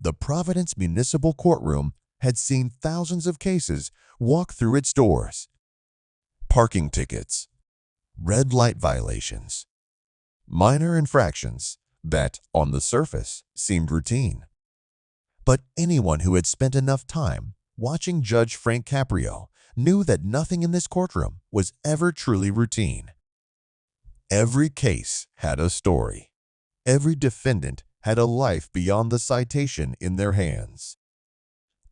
The Providence Municipal Courtroom had seen thousands of cases walk through its doors. Parking tickets, red light violations, minor infractions that, on the surface, seemed routine. But anyone who had spent enough time watching Judge Frank Caprio knew that nothing in this courtroom was ever truly routine. Every case had a story. Every defendant had a life beyond the citation in their hands.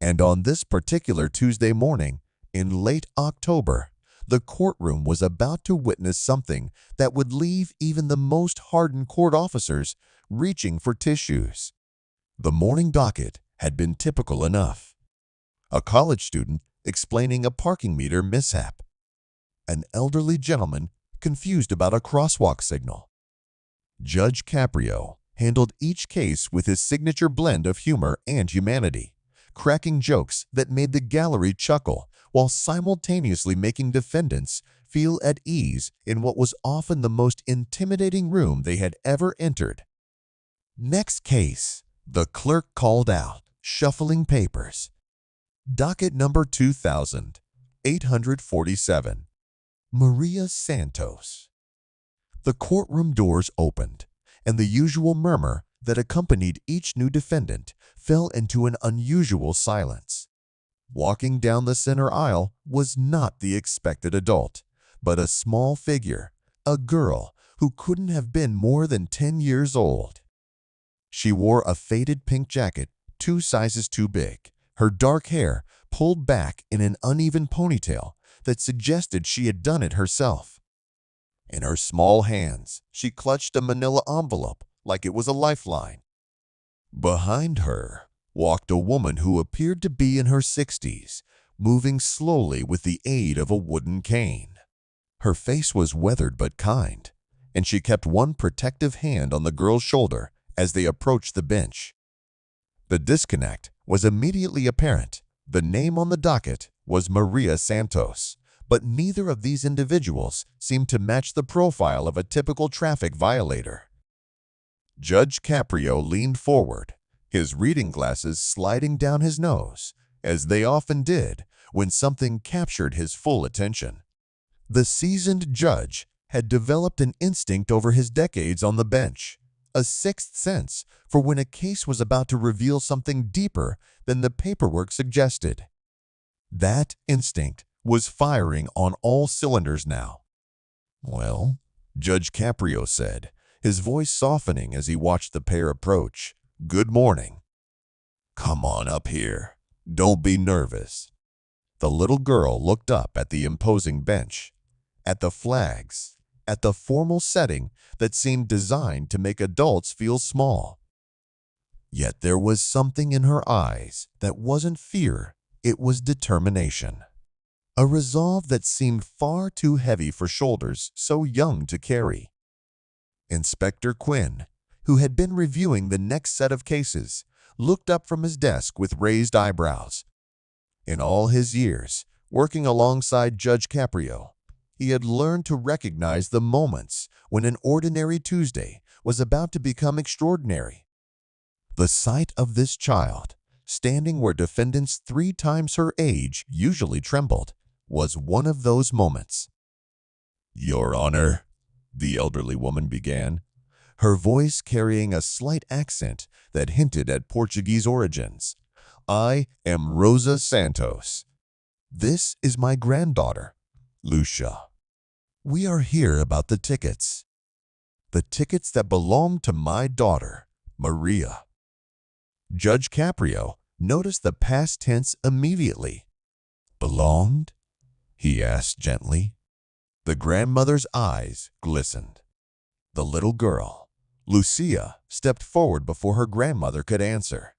And on this particular Tuesday morning, in late October, the courtroom was about to witness something that would leave even the most hardened court officers reaching for tissues. The morning docket had been typical enough. A college student explaining a parking meter mishap. An elderly gentleman confused about a crosswalk signal. Judge Caprio handled each case with his signature blend of humor and humanity, cracking jokes that made the gallery chuckle while simultaneously making defendants feel at ease in what was often the most intimidating room they had ever entered. Next case, the clerk called out, shuffling papers. Docket number 2847. Maria Santos. The courtroom doors opened, and the usual murmur that accompanied each new defendant fell into an unusual silence. Walking down the center aisle was not the expected adult, but a small figure, a girl who couldn't have been more than 10 years old. She wore a faded pink jacket 2 sizes too big, her dark hair pulled back in an uneven ponytail that suggested she had done it herself. In her small hands, she clutched a manila envelope like it was a lifeline. Behind her walked a woman who appeared to be in her 60s, moving slowly with the aid of a wooden cane. Her face was weathered but kind, and she kept one protective hand on the girl's shoulder as they approached the bench. The disconnect was immediately apparent. The name on the docket was Maria Santos, but neither of these individuals seemed to match the profile of a typical traffic violator. Judge Caprio leaned forward, his reading glasses sliding down his nose, as they often did when something captured his full attention. The seasoned judge had developed an instinct over his decades on the bench, a sixth sense for when a case was about to reveal something deeper than the paperwork suggested. That instinct was firing on all cylinders now. "Well," Judge Caprio said, his voice softening as he watched the pair approach, "good morning. Come on up here. Don't be nervous." The little girl looked up at the imposing bench, at the flags, at the formal setting that seemed designed to make adults feel small. Yet there was something in her eyes that wasn't fear, it was determination. A resolve that seemed far too heavy for shoulders so young to carry. Inspector Quinn, who had been reviewing the next set of cases, looked up from his desk with raised eyebrows. In all his years, working alongside Judge Caprio, he had learned to recognize the moments when an ordinary Tuesday was about to become extraordinary. The sight of this child, standing where defendants 3 times her age usually trembled, was one of those moments. "Your Honor," the elderly woman began, her voice carrying a slight accent that hinted at Portuguese origins. "I am Rosa Santos. This is my granddaughter, Lucia. We are here about the tickets. The tickets that belong to my daughter, Maria." Judge Caprio noticed the past tense immediately. "Belonged?" he asked gently. The grandmother's eyes glistened. The little girl, Lucia, stepped forward before her grandmother could answer.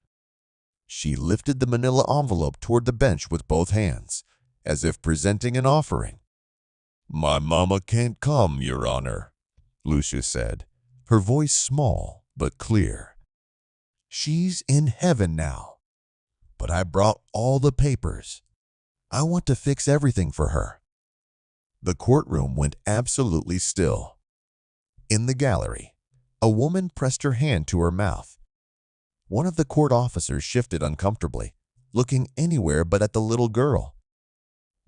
She lifted the manila envelope toward the bench with both hands, as if presenting an offering. "My mama can't come, Your Honor," Lucia said, her voice small but clear. "She's in heaven now. But I brought all the papers. I want to fix everything for her." The courtroom went absolutely still. In the gallery, a woman pressed her hand to her mouth. One of the court officers shifted uncomfortably, looking anywhere but at the little girl.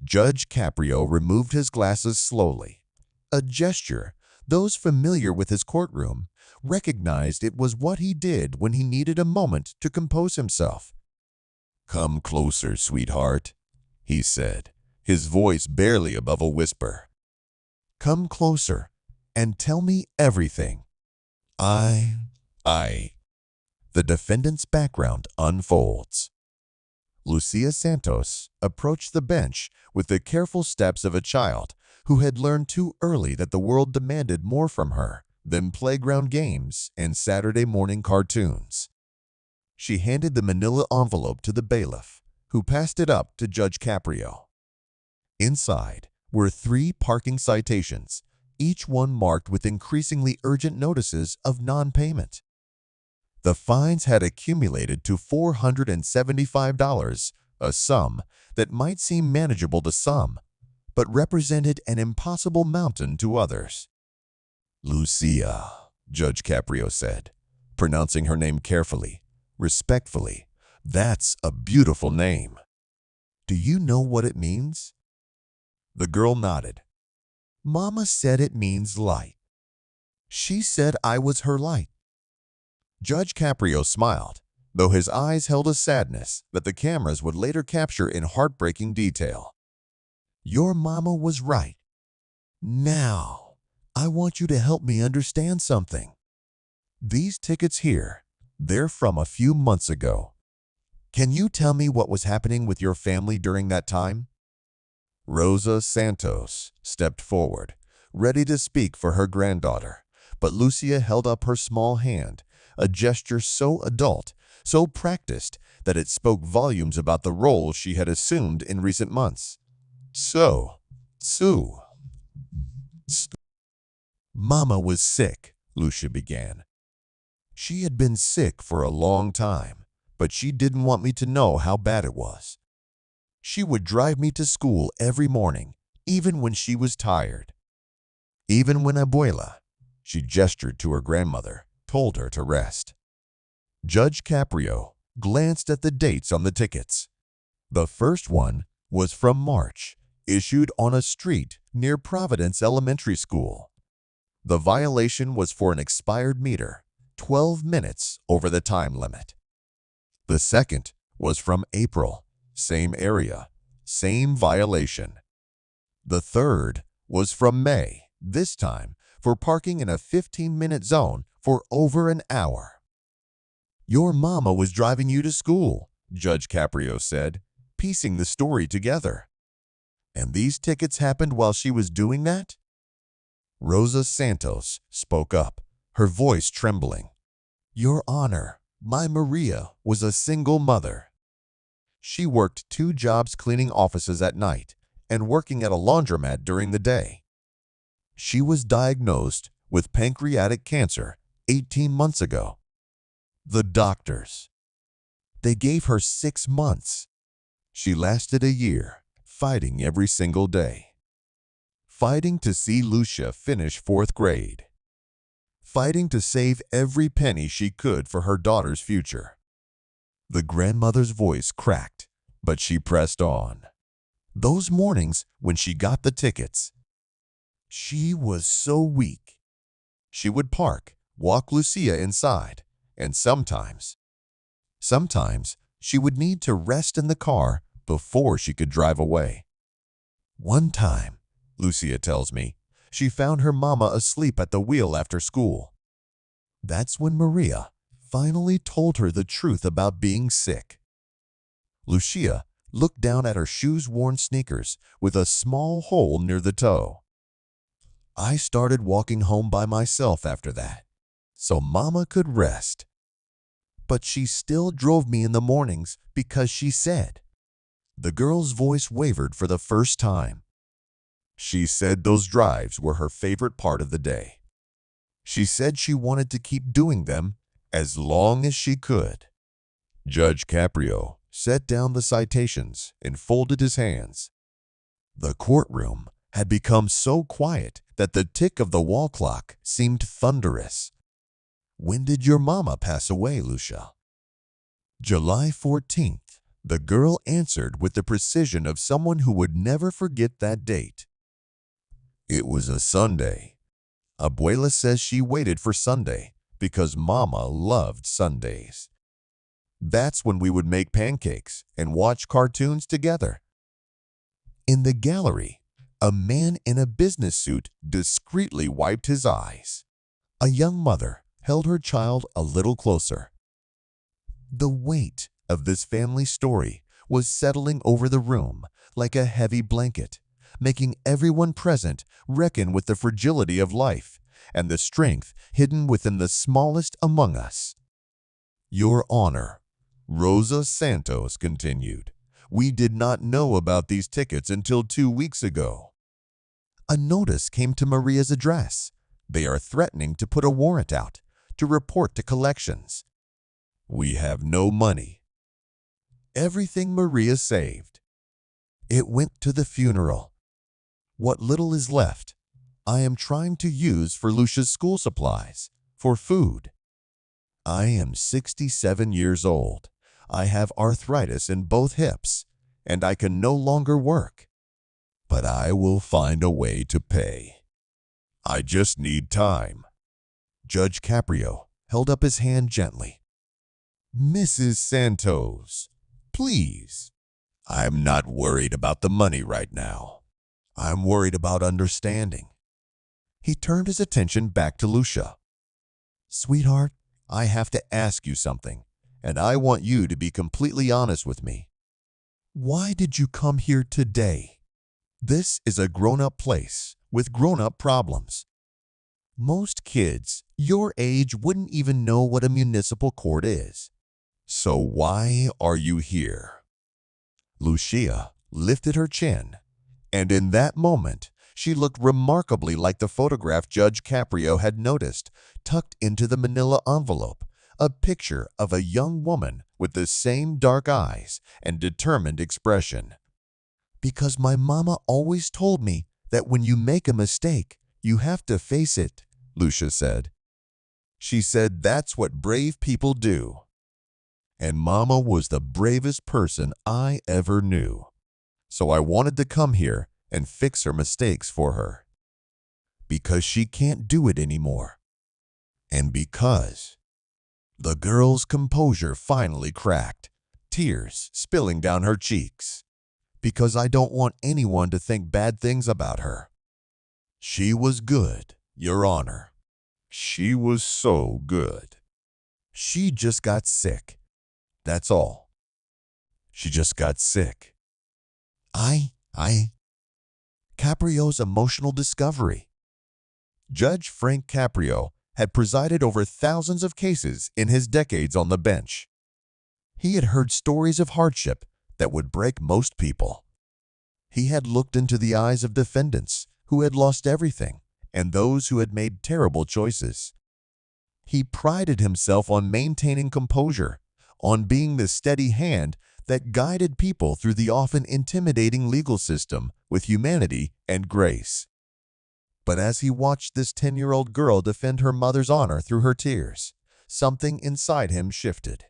Judge Caprio removed his glasses slowly. A gesture those familiar with his courtroom recognized it was what he did when he needed a moment to compose himself. "Come closer, sweetheart," he said, his voice barely above a whisper. "Come closer and tell me everything." I. The defendant's background unfolds. Lucia Santos approached the bench with the careful steps of a child who had learned too early that the world demanded more from her than playground games and Saturday morning cartoons. She handed the manila envelope to the bailiff, who passed it up to Judge Caprio. Inside were 3 parking citations, each one marked with increasingly urgent notices of non-payment. The fines had accumulated to $475, a sum that might seem manageable to some, but represented an impossible mountain to others. "Lucia," Judge Caprio said, pronouncing her name carefully, respectfully. "That's a beautiful name. Do you know what it means?" The girl nodded. "Mama said it means light. She said I was her light." Judge Caprio smiled, though his eyes held a sadness that the cameras would later capture in heartbreaking detail. "Your mama was right. Now, I want you to help me understand something. These tickets here, they're from a few months ago. Can you tell me what was happening with your family during that time?" Rosa Santos stepped forward, ready to speak for her granddaughter, but Lucia held up her small hand, a gesture so adult, so practiced, that it spoke volumes about the role she had assumed in recent months. Sue. "Mama was sick," Lucia began. "She had been sick for a long time, but she didn't want me to know how bad it was. She would drive me to school every morning, even when she was tired. Even when Abuela," she gestured to her grandmother, "told her to rest." Judge Caprio glanced at the dates on the tickets. The first one was from March, issued on a street near Providence Elementary School. The violation was for an expired meter, 12 minutes over the time limit. The second was from April, same area, same violation. The third was from May, this time for parking in a 15-minute zone for over an hour. "Your mama was driving you to school," Judge Caprio said, piecing the story together. "And these tickets happened while she was doing that?" Rosa Santos spoke up, her voice trembling. "Your Honor, my Maria was a single mother. She worked 2 jobs cleaning offices at night and working at a laundromat during the day. She was diagnosed with pancreatic cancer 18 months ago. The doctors, they gave her 6 months. She lasted a year, fighting every single day. Fighting to see Lucia finish 4th grade. Fighting to save every penny she could for her daughter's future." The grandmother's voice cracked, but she pressed on. "Those mornings when she got the tickets, she was so weak. She would park, walk Lucia inside, and sometimes she would need to rest in the car before she could drive away. One time, Lucia tells me, she found her mama asleep at the wheel after school. That's when Maria finally told her the truth about being sick." Lucia looked down at her shoes-worn sneakers with a small hole near the toe. "I started walking home by myself after that, so Mama could rest. But she still drove me in the mornings because she said." The girl's voice wavered for the first time. "She said those drives were her favorite part of the day. She said she wanted to keep doing them as long as she could." Judge Caprio set down the citations and folded his hands. The courtroom had become so quiet that the tick of the wall clock seemed thunderous. "When did your mama pass away, Lucia?" July 14th. The girl answered with the precision of someone who would never forget that date. It was a Sunday. Abuela says she waited for Sunday because Mama loved Sundays. That's when we would make pancakes and watch cartoons together. In the gallery, a man in a business suit discreetly wiped his eyes. A young mother held her child a little closer. The weight of this family story was settling over the room like a heavy blanket, making everyone present reckon with the fragility of life and the strength hidden within the smallest among us. Your Honor, Rosa Santos continued, we did not know about these tickets until 2 weeks ago. A notice came to Maria's address. They are threatening to put a warrant out to report to collections. We have no money. Everything Maria saved. It went to the funeral. What little is left, I am trying to use for Lucia's school supplies, for food. I am 67 years old. I have arthritis in both hips, and I can no longer work. But I will find a way to pay. I just need time. Judge Caprio held up his hand gently. Mrs. Santos, please. I'm not worried about the money right now. I'm worried about understanding. He turned his attention back to Lucia. Sweetheart, I have to ask you something, and I want you to be completely honest with me. Why did you come here today? This is a grown-up place with grown-up problems. Most kids your age wouldn't even know what a municipal court is. So why are you here? Lucia lifted her chin, and in that moment, she looked remarkably like the photograph Judge Caprio had noticed tucked into the manila envelope, a picture of a young woman with the same dark eyes and determined expression. Because my mama always told me that when you make a mistake, you have to face it, Lucia said. She said that's what brave people do. And Mama was the bravest person I ever knew. So I wanted to come here and fix her mistakes for her. Because she can't do it anymore. And because the girl's composure finally cracked, tears spilling down her cheeks. Because I don't want anyone to think bad things about her. She was good, Your Honor. She was so good. She just got sick. That's all. She just got sick. Caprio's emotional discovery. Judge Frank Caprio had presided over thousands of cases in his decades on the bench. He had heard stories of hardship that would break most people. He had looked into the eyes of defendants who had lost everything and those who had made terrible choices. He prided himself on maintaining composure, on being the steady hand that guided people through the often intimidating legal system with humanity and grace. But as he watched this 10-year-old girl defend her mother's honor through her tears, something inside him shifted.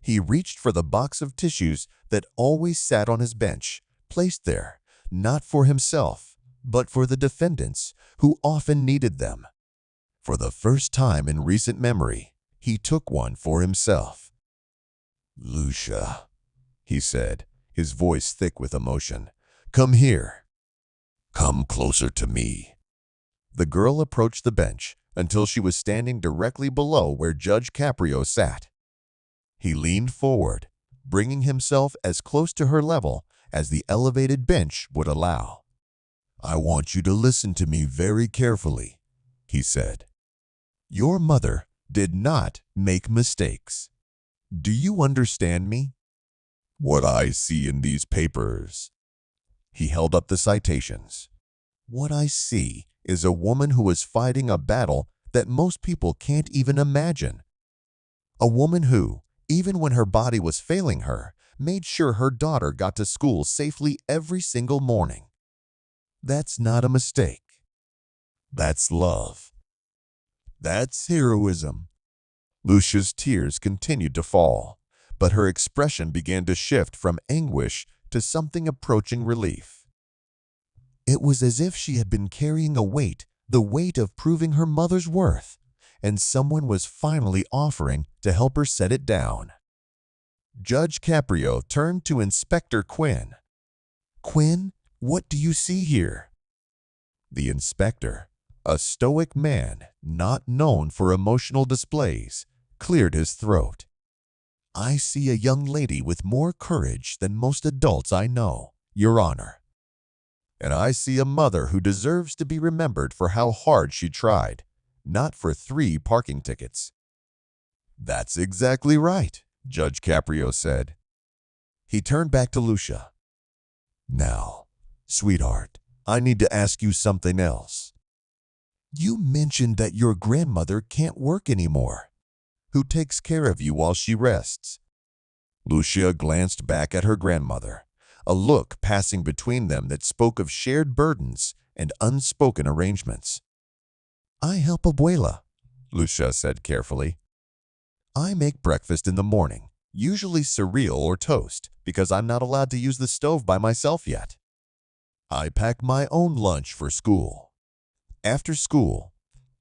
He reached for the box of tissues that always sat on his bench, placed there, not for himself, but for the defendants who often needed them. For the first time in recent memory, he took one for himself. Lucia, he said, his voice thick with emotion. Come here. Come closer to me. The girl approached the bench until she was standing directly below where Judge Caprio sat. He leaned forward, bringing himself as close to her level as the elevated bench would allow. I want you to listen to me very carefully, he said. Your mother did not make mistakes. Do you understand me? What I see in these papers. He held up the citations. What I see is a woman who is fighting a battle that most people can't even imagine. A woman who, even when her body was failing her, made sure her daughter got to school safely every single morning. That's not a mistake. That's love. That's heroism. Lucia's tears continued to fall, but her expression began to shift from anguish to something approaching relief. It was as if she had been carrying a weight, the weight of proving her mother's worth, and someone was finally offering to help her set it down. Judge Caprio turned to Inspector Quinn. "Quinn, what do you see here?" The inspector, a stoic man not known for emotional displays, cleared his throat. "I see a young lady with more courage than most adults I know, Your Honor. And I see a mother who deserves to be remembered for how hard she tried, not for 3 parking tickets." "That's exactly right," Judge Caprio said. He turned back to Lucia. "Now, sweetheart, I need to ask you something else. You mentioned that your grandmother can't work anymore. Who takes care of you while she rests?" Lucia glanced back at her grandmother, a look passing between them that spoke of shared burdens and unspoken arrangements. "I help Abuela," Lucia said carefully. "I make breakfast in the morning, usually cereal or toast, because I'm not allowed to use the stove by myself yet. I pack my own lunch for school. After school,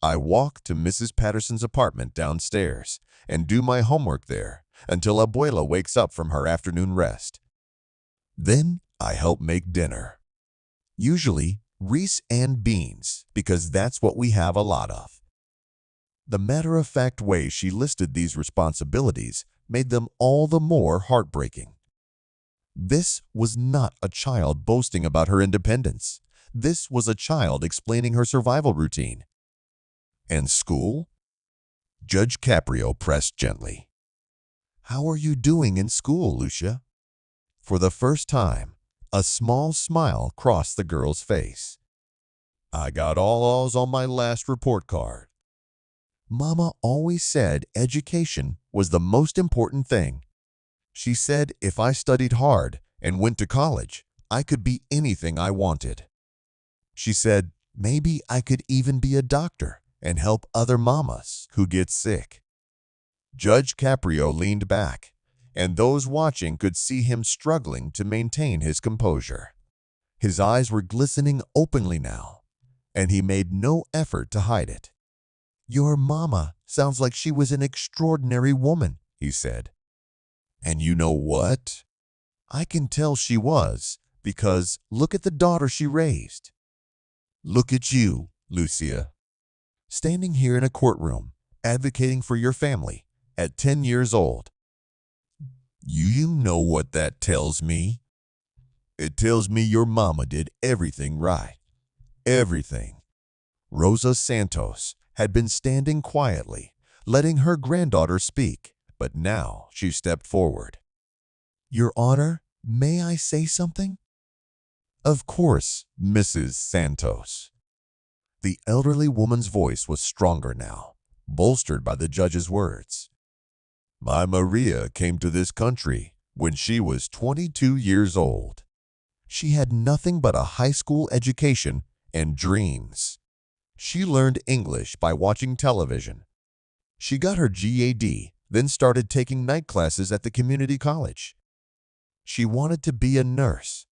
I walk to Mrs. Patterson's apartment downstairs and do my homework there until Abuela wakes up from her afternoon rest. Then I help make dinner. Usually rice and beans, because that's what we have a lot of." The matter-of-fact way she listed these responsibilities made them all the more heartbreaking. This was not a child boasting about her independence. This was a child explaining her survival routine. "And school?" Judge Caprio pressed gently. "How are you doing in school, Lucia?" For the first time, a small smile crossed the girl's face. "I got all A's on my last report card." Mama always said education was the most important thing. She said if I studied hard and went to college, I could be anything I wanted. She said maybe I could even be a doctor and help other mamas who get sick. Judge Caprio leaned back, and those watching could see him struggling to maintain his composure. His eyes were glistening openly now, and he made no effort to hide it. "Your mama sounds like she was an extraordinary woman," he said. "And you know what? I can tell she was, because look at the daughter she raised. Look at you, Lucia, standing here in a courtroom, advocating for your family at 10 years old. You know what that tells me? It tells me your mama did everything right. Everything." Rosa Santos had been standing quietly, letting her granddaughter speak, but now she stepped forward. "Your Honor, may I say something?" "Of course, Mrs. Santos." The elderly woman's voice was stronger now, bolstered by the judge's words. "My Maria came to this country when she was 22 years old. She had nothing but a high school education and dreams. She learned English by watching television. She got her GAD, then started taking night classes at the community college. She wanted to be a nurse.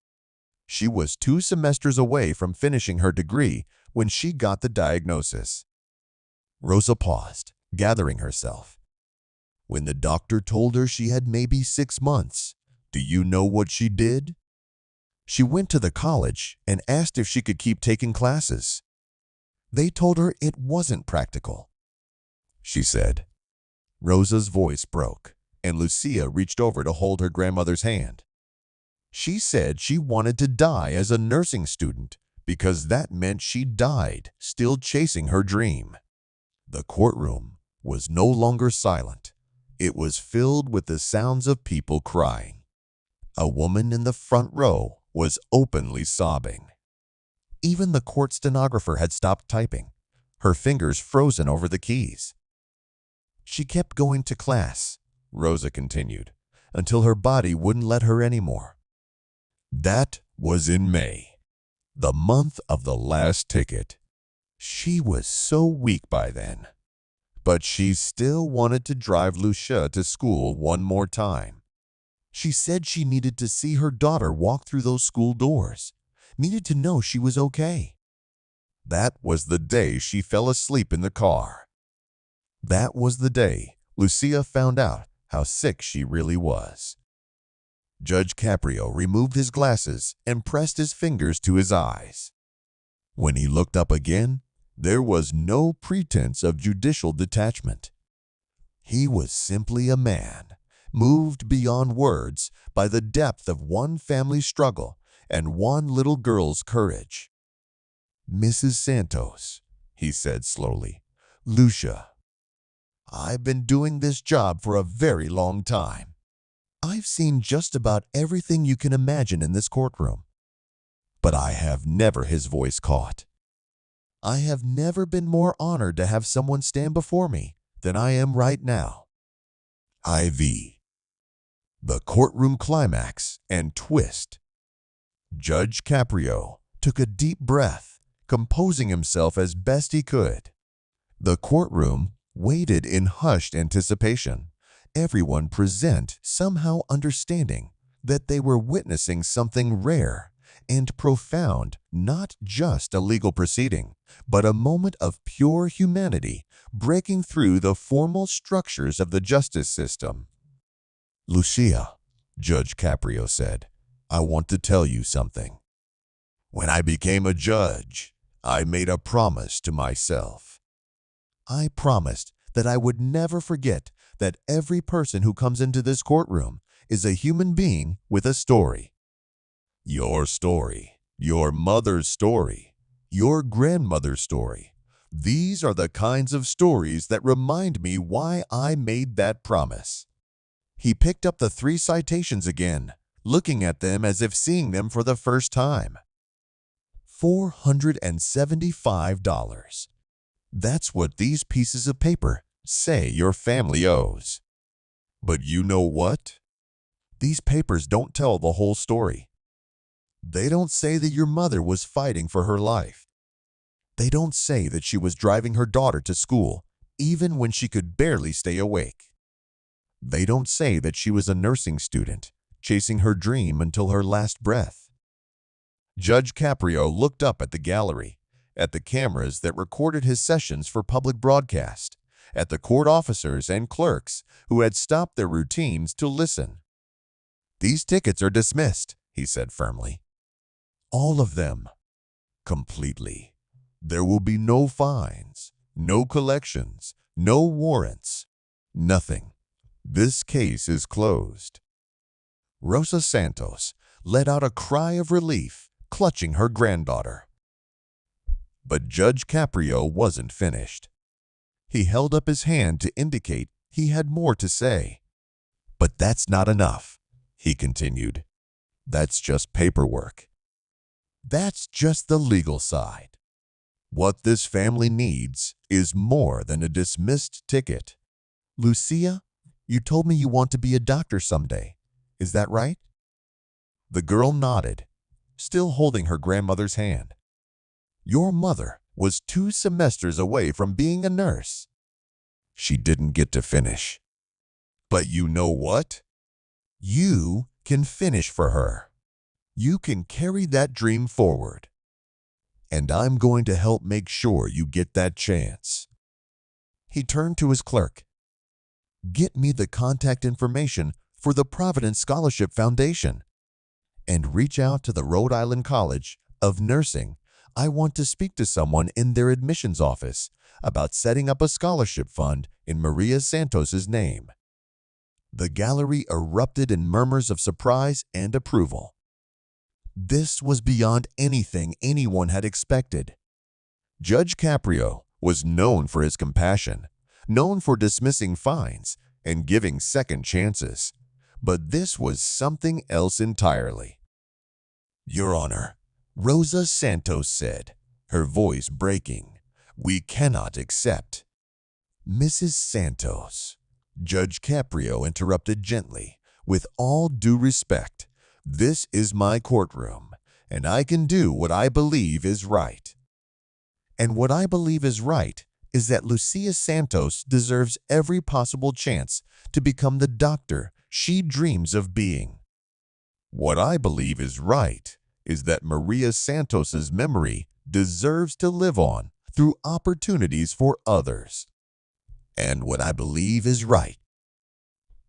She was 2 semesters away from finishing her degree when she got the diagnosis." Rosa paused, gathering herself. "When the doctor told her she had maybe 6 months, do you know what she did? She went to the college and asked if she could keep taking classes. They told her it wasn't practical," she said. Rosa's voice broke, and Lucia reached over to hold her grandmother's hand. She said she wanted to die as a nursing student because that meant she died still chasing her dream. The courtroom was no longer silent. It was filled with the sounds of people crying. A woman in the front row was openly sobbing. Even the court stenographer had stopped typing, her fingers frozen over the keys. "She kept going to class," Rosa continued, "until her body wouldn't let her anymore. That was in May, the month of the last ticket. She was so weak by then. But she still wanted to drive Lucia to school one more time. She said she needed to see her daughter walk through those school doors, needed to know she was okay. That was the day she fell asleep in the car. That was the day Lucia found out how sick she really was. Judge Caprio removed his glasses and pressed his fingers to his eyes. When he looked up again, there was no pretense of judicial detachment. He was simply a man, moved beyond words by the depth of one family's struggle and one little girl's courage. "Mrs. Santos," he said slowly, "Lucia, I've been doing this job for a very long time. I've seen just about everything you can imagine in this courtroom. But I have never his voice caught. I have never been more honored to have someone stand before me than I am right now." IV. The courtroom climax and twist. Judge Caprio took a deep breath, composing himself as best he could. The courtroom waited in hushed anticipation, everyone present somehow understanding that they were witnessing something rare and profound, not just a legal proceeding, but a moment of pure humanity breaking through the formal structures of the justice system. "Lucia," Judge Caprio said, "I want to tell you something. When I became a judge, I made a promise to myself. I promised that I would never forget that every person who comes into this courtroom is a human being with a story. Your story, your mother's story, your grandmother's story. These are the kinds of stories that remind me why I made that promise." He picked up the 3 citations again, looking at them as if seeing them for the first time. $475. That's what these pieces of paper say your family owes. But you know what? These papers don't tell the whole story. They don't say that your mother was fighting for her life. They don't say that she was driving her daughter to school even when she could barely stay awake. They don't say that she was a nursing student, chasing her dream until her last breath. Judge Caprio looked up at the gallery, at the cameras that recorded his sessions for public broadcast, at the court officers and clerks who had stopped their routines to listen. "These tickets are dismissed," he said firmly. "All of them. Completely. There will be no fines, no collections, no warrants, nothing. This case is closed." Rosa Santos let out a cry of relief, clutching her granddaughter. But Judge Caprio wasn't finished. He held up his hand to indicate he had more to say. "But that's not enough," he continued. "That's just paperwork. That's just the legal side. What this family needs is more than a dismissed ticket. Lucia, you told me you want to be a doctor someday. Is that right?" The girl nodded, still holding her grandmother's hand. "Your mother was 2 semesters away from being a nurse." She didn't get to finish. "But you know what? You can finish for her. You can carry that dream forward. And I'm going to help make sure you get that chance." He turned to his clerk. "Get me the contact information for the Providence Scholarship Foundation. And reach out to the Rhode Island College of Nursing. I want to speak to someone in their admissions office about setting up a scholarship fund in Maria Santos's name." The gallery erupted in murmurs of surprise and approval. This was beyond anything anyone had expected. Judge Caprio was known for his compassion, known for dismissing fines and giving second chances. But this was something else entirely. "Your Honor," Rosa Santos said, her voice breaking, "we cannot accept." "Mrs. Santos," Judge Caprio interrupted gently, "with all due respect, this is my courtroom, and I can do what I believe is right. And what I believe is right is that Lucia Santos deserves every possible chance to become the doctor she dreams of being. What I believe is right is that Maria Santos's memory deserves to live on through opportunities for others. And what I believe is right.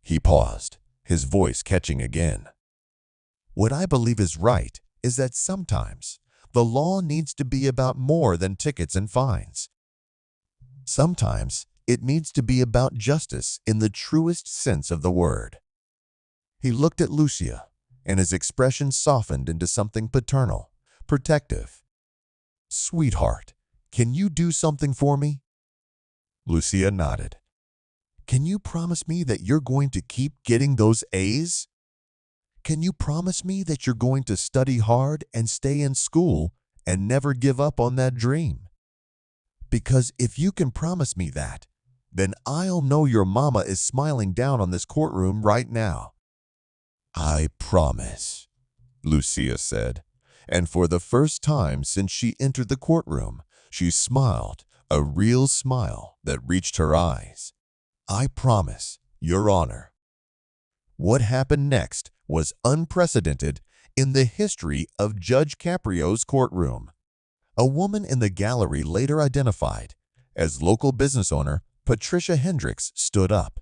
He paused, his voice catching again. What I believe is right is that sometimes the law needs to be about more than tickets and fines. Sometimes it needs to be about justice in the truest sense of the word. He looked at Lucia, and his expression softened into something paternal, protective. "Sweetheart, can you do something for me?" Lucia nodded. "Can you promise me that you're going to keep getting those A's? Can you promise me that you're going to study hard and stay in school and never give up on that dream? Because if you can promise me that, then I'll know your mama is smiling down on this courtroom right now." "I promise," Lucia said, and for the first time since she entered the courtroom, she smiled, a real smile that reached her eyes. "I promise, Your Honor." What happened next was unprecedented in the history of Judge Caprio's courtroom. A woman in the gallery, later identified as local business owner Patricia Hendricks, stood up.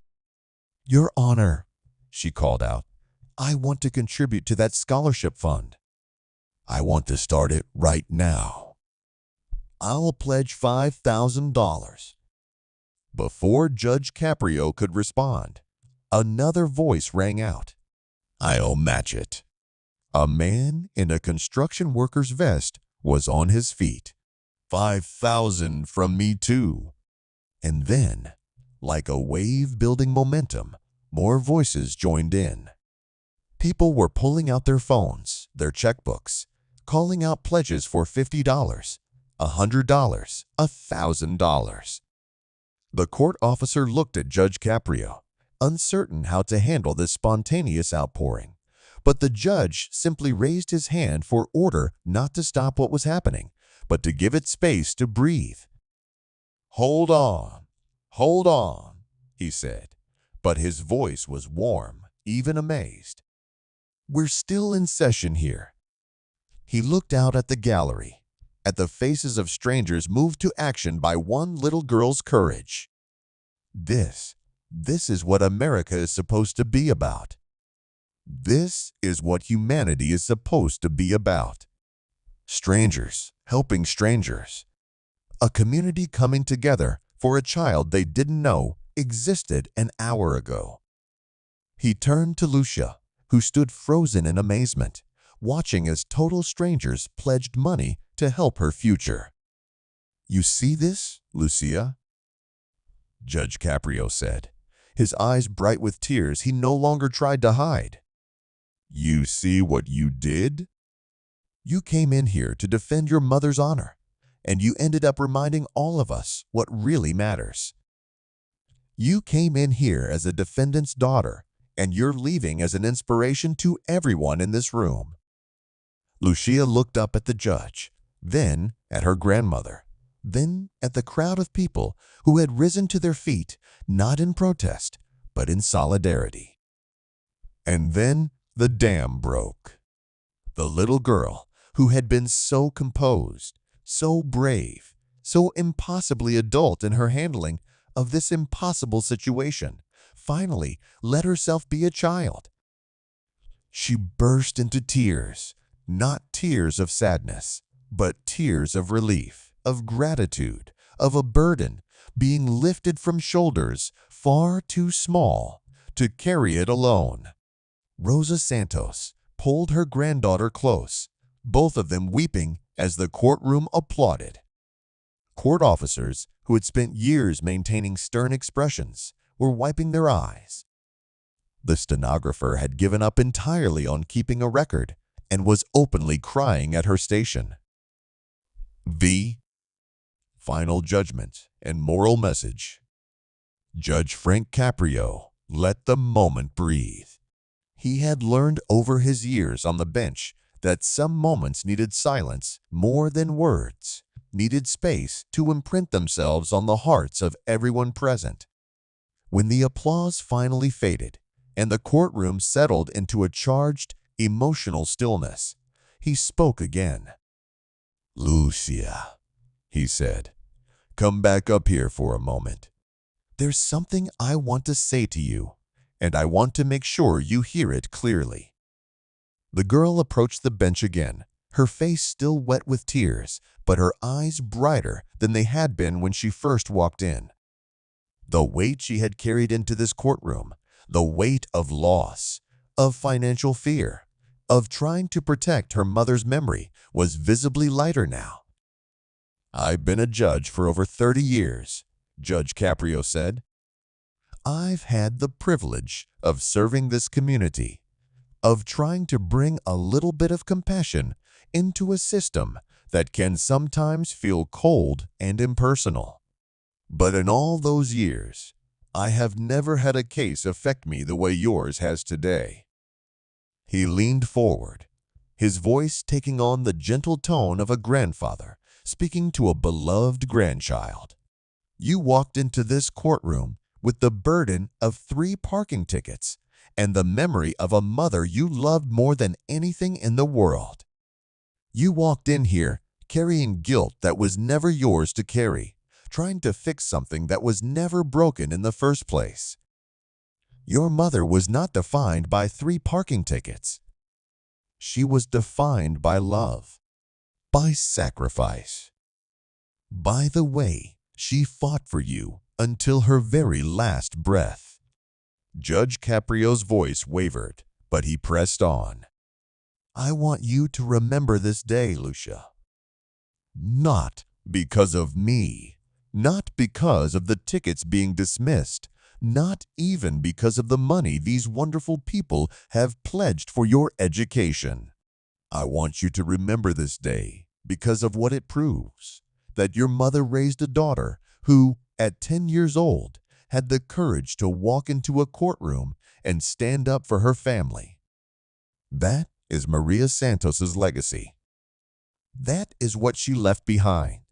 "Your Honor," she called out, "I want to contribute to that scholarship fund. I want to start it right now. I'll pledge $5,000. Before Judge Caprio could respond, another voice rang out. "I'll match it." A man in a construction worker's vest was on his feet. "5,000 from me too." And then, like a wave building momentum, more voices joined in. People were pulling out their phones, their checkbooks, calling out pledges for $50, $100, $1,000. The court officer looked at Judge Caprio, uncertain how to handle this spontaneous outpouring. But the judge simply raised his hand for order not to stop what was happening, but to give it space to breathe. Hold on," he said, but his voice was warm, even amazed. "We're still in session here." He looked out at the gallery, at the faces of strangers moved to action by one little girl's courage. This is what America is supposed to be about. This is what humanity is supposed to be about. Strangers helping strangers. A community coming together for a child they didn't know existed an hour ago. He turned to Lucia, who stood frozen in amazement, watching as total strangers pledged money to help her future. "You see this, Lucia?" Judge Caprio said, his eyes bright with tears he no longer tried to hide. "You see what you did? You came in here to defend your mother's honor, and you ended up reminding all of us what really matters. You came in here as a defendant's daughter, and you're leaving as an inspiration to everyone in this room." Lucia looked up at the judge, then at her grandmother, then at the crowd of people who had risen to their feet, not in protest, but in solidarity. And then the dam broke. The little girl, who had been so composed, so brave, so impossibly adult in her handling of this impossible situation, finally let herself be a child. She burst into tears, not tears of sadness, but tears of relief, of gratitude, of a burden being lifted from shoulders far too small to carry it alone. Rosa Santos pulled her granddaughter close, both of them weeping as the courtroom applauded. Court officers who had spent years maintaining stern expressions were wiping their eyes. The stenographer had given up entirely on keeping a record and was openly crying at her station. The final judgment and moral message. Judge Frank Caprio let the moment breathe. He had learned over his years on the bench that some moments needed silence more than words. needed space to imprint themselves on the hearts of everyone present. When the applause finally faded and the courtroom settled into a charged, emotional stillness, he spoke again. "Lucia," he said, "come back up here for a moment. There's something I want to say to you, and I want to make sure you hear it clearly." The girl approached the bench again, her face still wet with tears, but her eyes brighter than they had been when she first walked in. The weight she had carried into this courtroom, the weight of loss, of financial fear, of trying to protect her mother's memory, was visibly lighter now. "I've been a judge for over 30 years, Judge Caprio said. "I've had the privilege of serving this community, of trying to bring a little bit of compassion into a system that can sometimes feel cold and impersonal. But in all those years, I have never had a case affect me the way yours has today." He leaned forward, his voice taking on the gentle tone of a grandfather speaking to a beloved grandchild. "You walked into this courtroom with the burden of 3 parking tickets and the memory of a mother you loved more than anything in the world. You walked in here carrying guilt that was never yours to carry, trying to fix something that was never broken in the first place. Your mother was not defined by 3 parking tickets. She was defined by love, by sacrifice, by the way she fought for you until her very last breath." Judge Caprio's voice wavered, but he pressed on. "I want you to remember this day, Lucia. Not because of me, not because of the tickets being dismissed, not even because of the money these wonderful people have pledged for your education. I want you to remember this day because of what it proves, that your mother raised a daughter who, at 10 years old, had the courage to walk into a courtroom and stand up for her family. That is Maria Santos's legacy. That is what she left behind.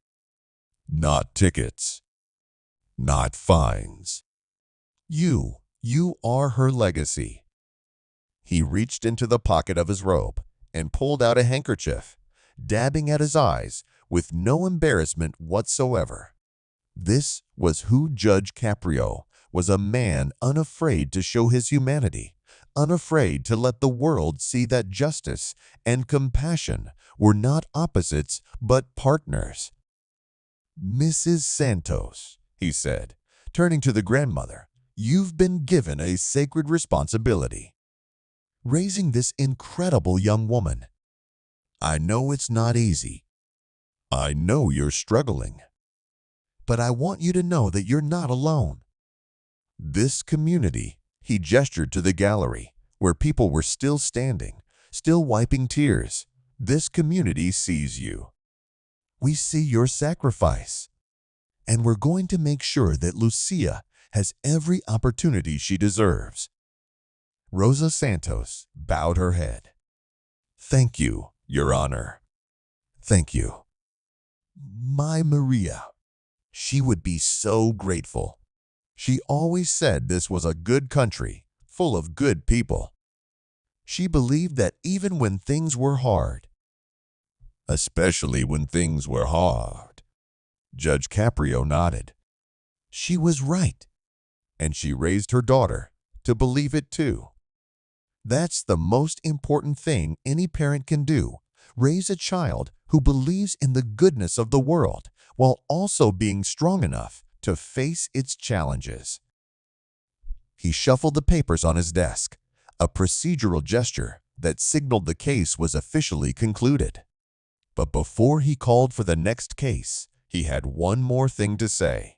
Not tickets, not fines. You are her legacy." He reached into the pocket of his robe and pulled out a handkerchief, dabbing at his eyes with no embarrassment whatsoever. This was who Judge Caprio was, a man unafraid to show his humanity, unafraid to let the world see that justice and compassion were not opposites but partners. "Mrs. Santos," he said, turning to the grandmother, "you've been given a sacred responsibility. Raising this incredible young woman. I know it's not easy. I know you're struggling. But I want you to know that you're not alone. This community," he gestured to the gallery, where people were still standing, still wiping tears. "This community sees you. We see your sacrifice. And we're going to make sure that Lucia has every opportunity she deserves." Rosa Santos bowed her head. "Thank you, Your Honor. Thank you. My Maria. She would be so grateful. She always said this was a good country, full of good people. She believed that even when things were hard, especially when things were hard." Judge Caprio nodded. "She was right, and she raised her daughter to believe it too. That's the most important thing any parent can do, raise a child who believes in the goodness of the world while also being strong enough to face its challenges." He shuffled the papers on his desk, a procedural gesture that signaled the case was officially concluded. But before he called for the next case, he had one more thing to say.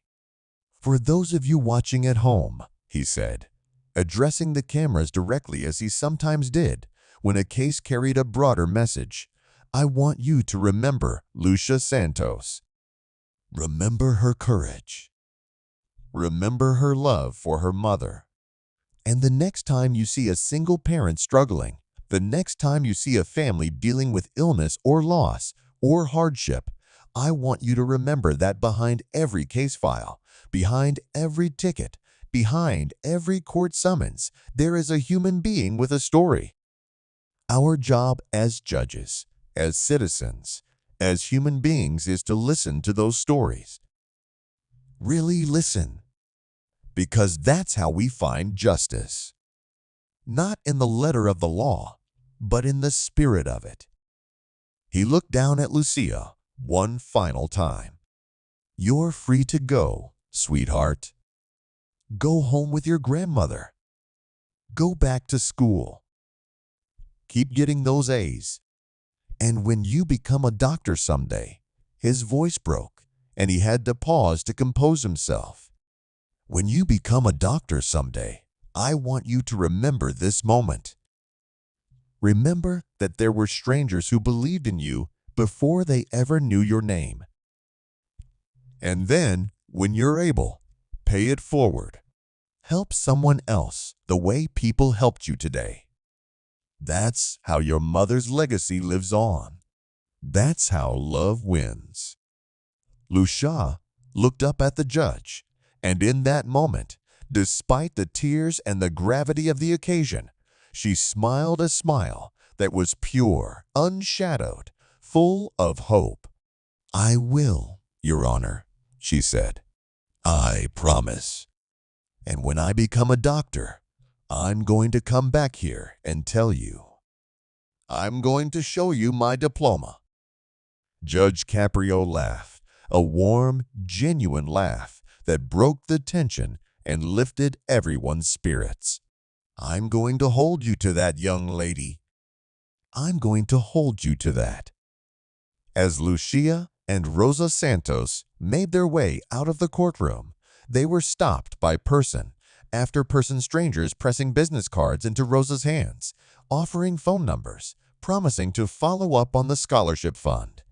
"For those of you watching at home," he said, addressing the cameras directly as he sometimes did when a case carried a broader message, "I want you to remember Lucia Santos. Remember her courage. Remember her love for her mother. And the next time you see a single parent struggling, the next time you see a family dealing with illness or loss or hardship, I want you to remember that behind every case file, behind every ticket, behind every court summons, there is a human being with a story. Our job as judges, as citizens, as human beings is to listen to those stories. Really listen, because that's how we find justice. Not in the letter of the law, but in the spirit of it. He looked down at Lucia one final time. You're free to go, sweetheart. Go home with your grandmother. Go back to school. Keep getting those A's. And when you become a doctor someday, his voice broke, and he had to pause to compose himself. When you become a doctor someday, I want you to remember this moment. Remember that there were strangers who believed in you before they ever knew your name. And then, when you're able, pay it forward. Help someone else the way people helped you today. That's how your mother's legacy lives on. That's how love wins. Lucia looked up at the judge, and in that moment, despite the tears and the gravity of the occasion, she smiled a smile that was pure, unshadowed, full of hope. I will, Your Honor, she said. I promise. And when I become a doctor, I'm going to come back here and tell you. I'm going to show you my diploma. Judge Caprio laughed, a warm, genuine laugh that broke the tension and lifted everyone's spirits. I'm going to hold you to that, young lady. I'm going to hold you to that. As Lucia and Rosa Santos made their way out of the courtroom, they were stopped by person after person strangers pressing business cards into Rosa's hands, offering phone numbers, promising to follow up on the scholarship fund.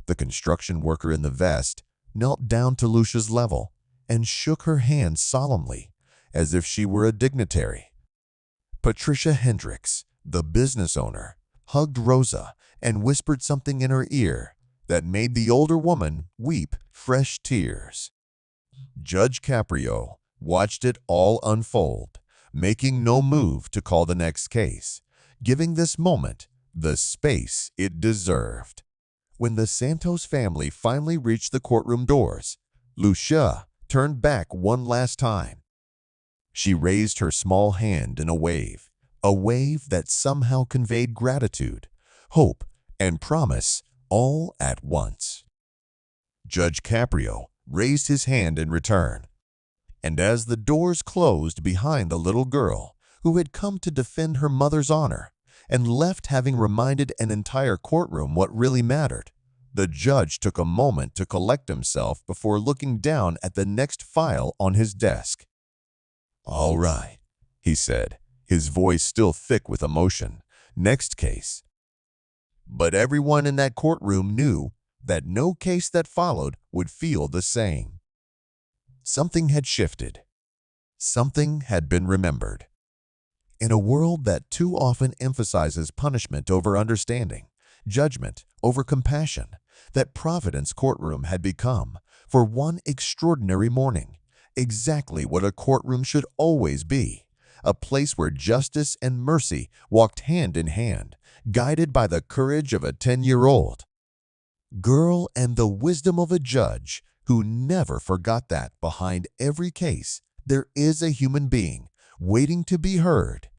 The construction worker in the vest knelt down to Lucia's level and shook her hand solemnly, as if she were a dignitary. Patricia Hendricks, the business owner, hugged Rosa and whispered something in her ear that made the older woman weep fresh tears. Judge Caprio watched it all unfold, making no move to call the next case, giving this moment the space it deserved. When the Santos family finally reached the courtroom doors, Lucia turned back one last time. She raised her small hand in a wave that somehow conveyed gratitude, hope, and promise all at once. Judge Caprio raised his hand in return, and as the doors closed behind the little girl who had come to defend her mother's honor and left having reminded an entire courtroom what really mattered, the judge took a moment to collect himself before looking down at the next file on his desk. All right, he said, his voice still thick with emotion. Next case. But everyone in that courtroom knew that no case that followed would feel the same. Something had shifted. Something had been remembered. In a world that too often emphasizes punishment over understanding, judgment over compassion, that Providence Courtroom had become, for one extraordinary morning, exactly what a courtroom should always be, a place where justice and mercy walked hand in hand, guided by the courage of a 10-year-old girl and the wisdom of a judge who never forgot that behind every case there is a human being waiting to be heard